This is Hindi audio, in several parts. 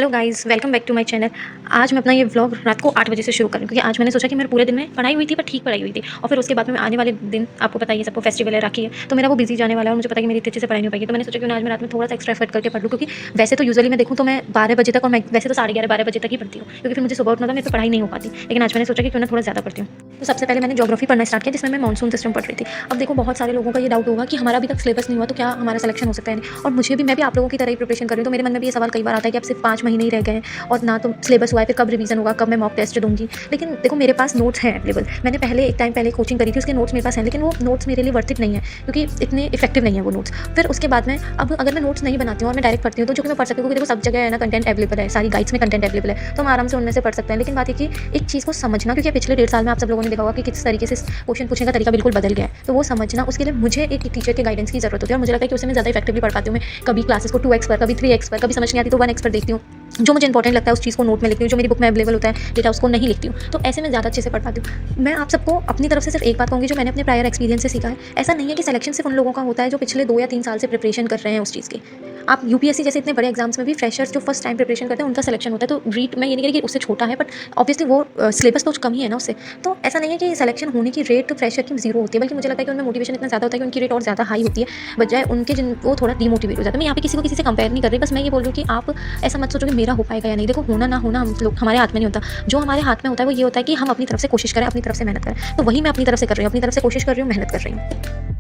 Hello guys, welcome back to my channel. आज मैं अपना ये व्लॉग रात को 8 बजे से शुरू करूँ क्योंकि आज मैंने सोचा कि मेरे पूरे दिन में पढ़ाई हुई थी, पर ठीक पढ़ाई हुई थी। और फिर उसके बाद में आने वाले दिन आपको पता ही है, सबको फेस्टिवल है, राखी है, तो मेरा वो बिजी जाने वाला है और मुझे पता है कि मेरी इतनी अच्छे से पढ़ाई नहीं हो पाएगी। तो मैंने सोचा कि आज मैं रात में थोड़ा सा एक्स्ट्रा एफर्ट करके पढ़ लूँ, क्योंकि वैसे तो यूजुअली मैं देखूँ तो मैं 12 बजे तक, और मैं वैसे तो 11:30-12 बजे तक ही पढ़ती हूँ, क्योंकि फिर मुझे सुबह उठना था, मेरे से पढ़ाई नहीं हो पाती। लेकिन आज मैंने सोचा कि क्यों ना थोड़ा ज़्यादा पढ़ती हूँ। तो सबसे पहले मैंने ज्योग्राफी पढ़ना स्टार्ट किया, जिसमें मैं मॉनसून सिस्टम पढ़ रही थी। अब देखो, बहुत सारे लोगों का ये डाउट होगा कि हमारा अभी तक सिलेबस नहीं हुआ, तो क्या हमारा सिलेक्शन हो सकता है नहीं। और मुझे भी, मैं भी आप लोगों की तरह ही प्रिपरेशन कर रही हूँ, तो मेरे मन में भी ये सवाल कई बार आता है कि अब सिर्फ 5 महीने ही रह गए हैं और ना तो सिलेबस हुआ है, फिर कब रिवीजन होगा, कब मैं मॉक टेस्ट दूंगी। लेकिन देखो, मेरे पास नोट्स हैं अवेलेबल। मैंने पहले एक टाइम पहले कोचिंग करी थी, उसके नोट्स मेरे पास हैं, लेकिन वो नोट्स मेरे लिए वर्थ इट नहीं है, क्योंकि इतने इफेक्टिव नहीं है वो नोट्स। फिर उसके बाद में, अब अगर मैं नोट्स नहीं बनाती हूँ और मैं डायरेक्ट पढ़ती हूँ, तो जो कि मैं पढ़ सकती हूँ, क्योंकि देखो सब जगह है ना, कंटेंट अवेलेबल है, सारी गाइड्स में कंटेंट अवेलेबल है, तो हम आराम से उनमें से पढ़ सकते हैं। लेकिन बात है कि एक चीज़ को समझना, क्योंकि पिछले 1.5 साल में आप सब लोगों ने देखा होगा कि किस तरीके से क्वेश्चन पूछने का तरीका बिल्कुल बदल गया है, तो वो समझना, उसके लिए मुझे एक टीचर के गाइडेंस की जरूरत होती है। और मुझे लगता है कि उससे मैं ज़्यादा इफेक्टिवली पढ़ पाती हूँ। मैं कभी क्लासेस को 2x पर, कभी 3x पर, कभी समझ नहीं आती तो 1x पर देखती हूँ। जो मुझे इंपॉर्टेंट लगता है उस चीज़ को नोट में लिखती हूँ, जो मेरी बुक में अवेलेबल होता है डेटा उसको नहीं लिखती हूँ। तो ऐसे में ज़्यादा अच्छे से पढ़ पाती हूँ। मैं आप सबको अपनी तरफ से सिर्फ एक बात कहूँगी, जो मैंने अपने प्रायर एक्सपीरियंस से सीखा है। ऐसा नहीं है कि सिलेक्शन सिर्फ उन लोगों का होता है जो पिछले 2 या 3 साल से प्रिपरेशन कर रहे हैं उस चीज़ की। आप यूपीएससी जैसे इतने बड़े एग्जाम्स में भी फ्रेशर्स जो फर्स्ट टाइम प्रिपरेशन करते हैं उनका सिलेक्शन होता है। तो रीट, मैं ये नहीं कह रही कि उससे छोटा है, बट ऑब्वियसली वो सिलेबस तो कम ही है ना उससे। तो ऐसा नहीं है कि सिलेक्शन होने की रेट फ्रेशर की जीरो होती है, बल्कि मुझे लगता है कि उनमें मोटिवेशन इतना ज़्यादा होता है कि उनकी रेट और ज़्यादा हाई होती है, बजाय उनके जिन वो थोड़ा डीमोटिवेट हो जाता है। मैं यहाँ पे किसी को किसी से कंपेयर नहीं कर रही, बस मैं ये बोल रही हूँ कि आप ऐसा मत सोचो कि मेरा हो पाएगा या नहीं। देखो, होना ना होना हम लोग, हमारे हाथ में नहीं होता। जो हमारे हाथ में होता है वो ये होता है कि हम अपनी तरफ से कोशिश करें, अपनी तरफ से मेहनत करें। तो वही मैं अपनी तरफ से कर रही हूँ, अपनी तरफ से कोशिश कर रही हूँ, मेहनत कर रही हूँ।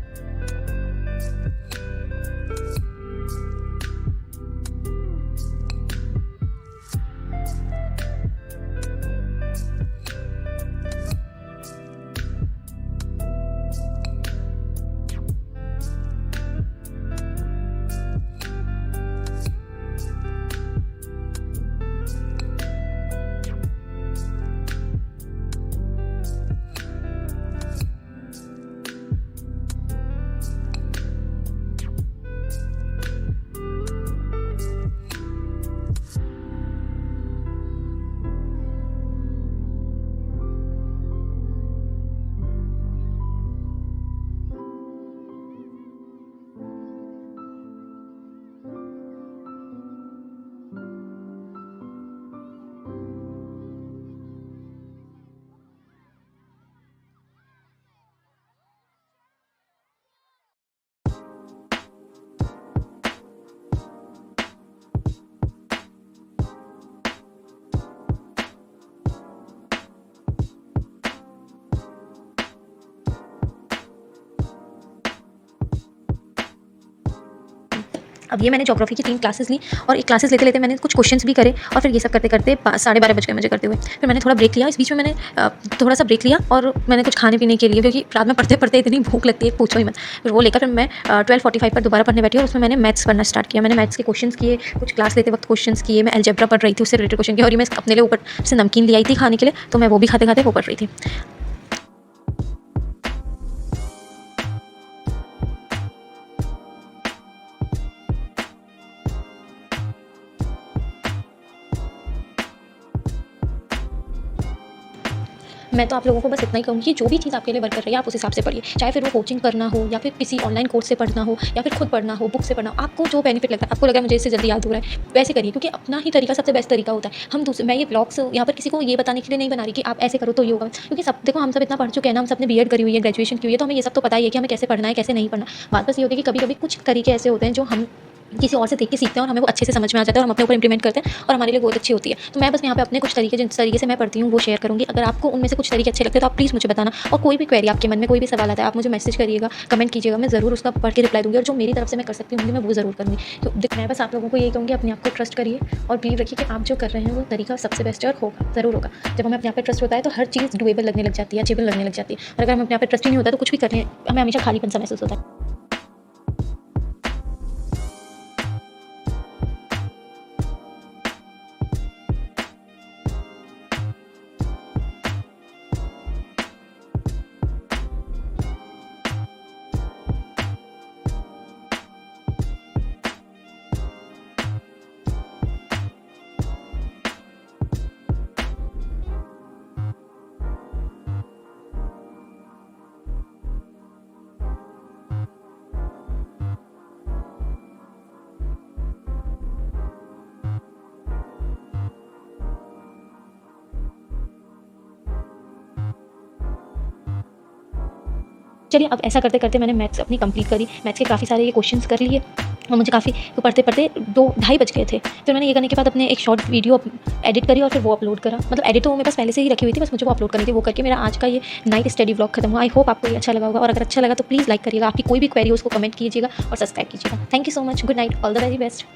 अब ये मैंने ज्योग्राफी की 3 क्लासेस ली, और एक क्लासेस लेते लेते मैंने कुछ क्वेश्चंस भी करे, और फिर ये सब करते करते 12:30 बज गए मुझे करते हुए। फिर मैंने थोड़ा ब्रेक लिया, इस बीच में मैंने थोड़ा सा ब्रेक लिया, और मैंने कुछ खाने पीने के लिए, क्योंकि रात में पढ़ते पढ़ते इतनी भूख लगती है, पूछो ही मत। फिर वो लेकर फिर मैं 12:45 पर दोबारा पढ़ने बैठी, और उसमें मैंने मैथ्स पढ़ना स्टार्ट किया। मैंने मैथ्स के क्वेश्चंस किए, कुछ क्लास लेते वक्त क्वेश्चंस किए, मैं अलजेब्रा पढ़ रही थी, उससे रिलेटेड क्वेश्चन किए, और ये मैं अपने लिए ऊपर से नमकीन ले आई थी खाने के लिए, तो मैं वो भी खाते खाते वो पढ़ रही थी। मैं तो आप लोगों को बस इतना ही कहूँगी कि जो भी चीज़ आपके लिए वर्क कर रही है, आप उस हिसाब से पढ़िए। चाहे फिर वो कोचिंग करना हो, या फिर किसी ऑनलाइन कोर्स से पढ़ना हो, या फिर खुद पढ़ना हो, बुक से पढ़ना हो, आपको जो बेनिफिट लगता है, आपको लगा है मुझे इससे जल्दी याद हो रहा है, वैसे करिए, क्योंकि अपना ही तरीका सबसे बेस्ट तरीका होता है। मैं ये ब्लॉग्स यहाँ पर किसी को ये बताने के लिए नहीं बना रही कि आप ऐसे करो तो ये होगा, क्योंकि सब देखो, हम सब इतना पढ़ चुके हैं ना, हम सबने बीएड करी हुई है, ग्रेजुएशन की हुई है, तो हमें ये सब तो पता ही है कि हमें कैसे पढ़ना है, कैसे नहीं पढ़ना। बात बस ये होती है कि कभी-कभी कुछ तरीके ऐसे होते हैं जो हम किसी और से देख के सीखते हैं, और हमें वो अच्छे से समझ में आ जाता है, और हम अपने ऊपर इंप्लीमेंट करते हैं, और हमारे लिए बहुत अच्छी होती है। तो मैं बस यहाँ पे अपने कुछ तरीके, जिस तरीके से मैं पढ़ती हूँ, वो शेयर करूँगी। अगर आपको उनमें से कुछ तरीके अच्छे लगते हैं तो आप प्लीज़ मुझे बताना, और कोई भी क्वेरी आपके मन में, कोई भी सवाल आता है, आप मुझे मैसेज करिएगा, कमेंट कीजिएगा, मैं ज़रूर उसका पढ़ के रिप्लाई दूँगी, और जो मेरी तरफ से मैं कर सकती हूँ मैं वो ज़रूर करूँगी। तो मैं बस आप लोगों को यही कहूँगी, अपने आप को ट्रस्ट करिए, और बिलीव रखिए कि आप जो कर रहे हैं वो तरीका सबसे बेस्ट है, और होगा, ज़रूर होगा। जब हमें अपने आप पे ट्रस्ट होता है तो हर चीज़ डुएबल लगने लग जाती है, अचीवेबल लगने लग जाती है। और अगर हमें अपने आप पे ट्रस्ट ही नहीं होता तो कुछ भी कर रहे हैं, हमें हमेशा खालीपन सा महसूस होता है। चलिए अब ऐसा करते करते मैंने मैथ्स अपनी कंप्लीट करी। मैथ्स के काफ़ी सारे ये क्वेश्चंस कर लिए और मुझे काफ़ी पढ़ते पढ़ते 2 ढाई बज गए थे। फिर मैंने ये करने के बाद अपने एक शॉर्ट वीडियो एडिट करी और फिर वो अपलोड करा। मतलब एडिट तो मेरे पास पहले से ही रखी हुई थी, बस मुझे वो अपलोड करनी थी। वो करके मेरा आज का ये नाइट स्टडी व्लॉग खत्म हुआ। आई होप आपको ये अच्छा लगा होगा और अगर अच्छा लगा तो प्लीज़ लाइक करिएगा। आपकी कोई भी क्वेरी हो उसको कमेंट कीजिएगा और सब्सक्राइब कीजिएगा। Thank you so much. Good night. All the very best.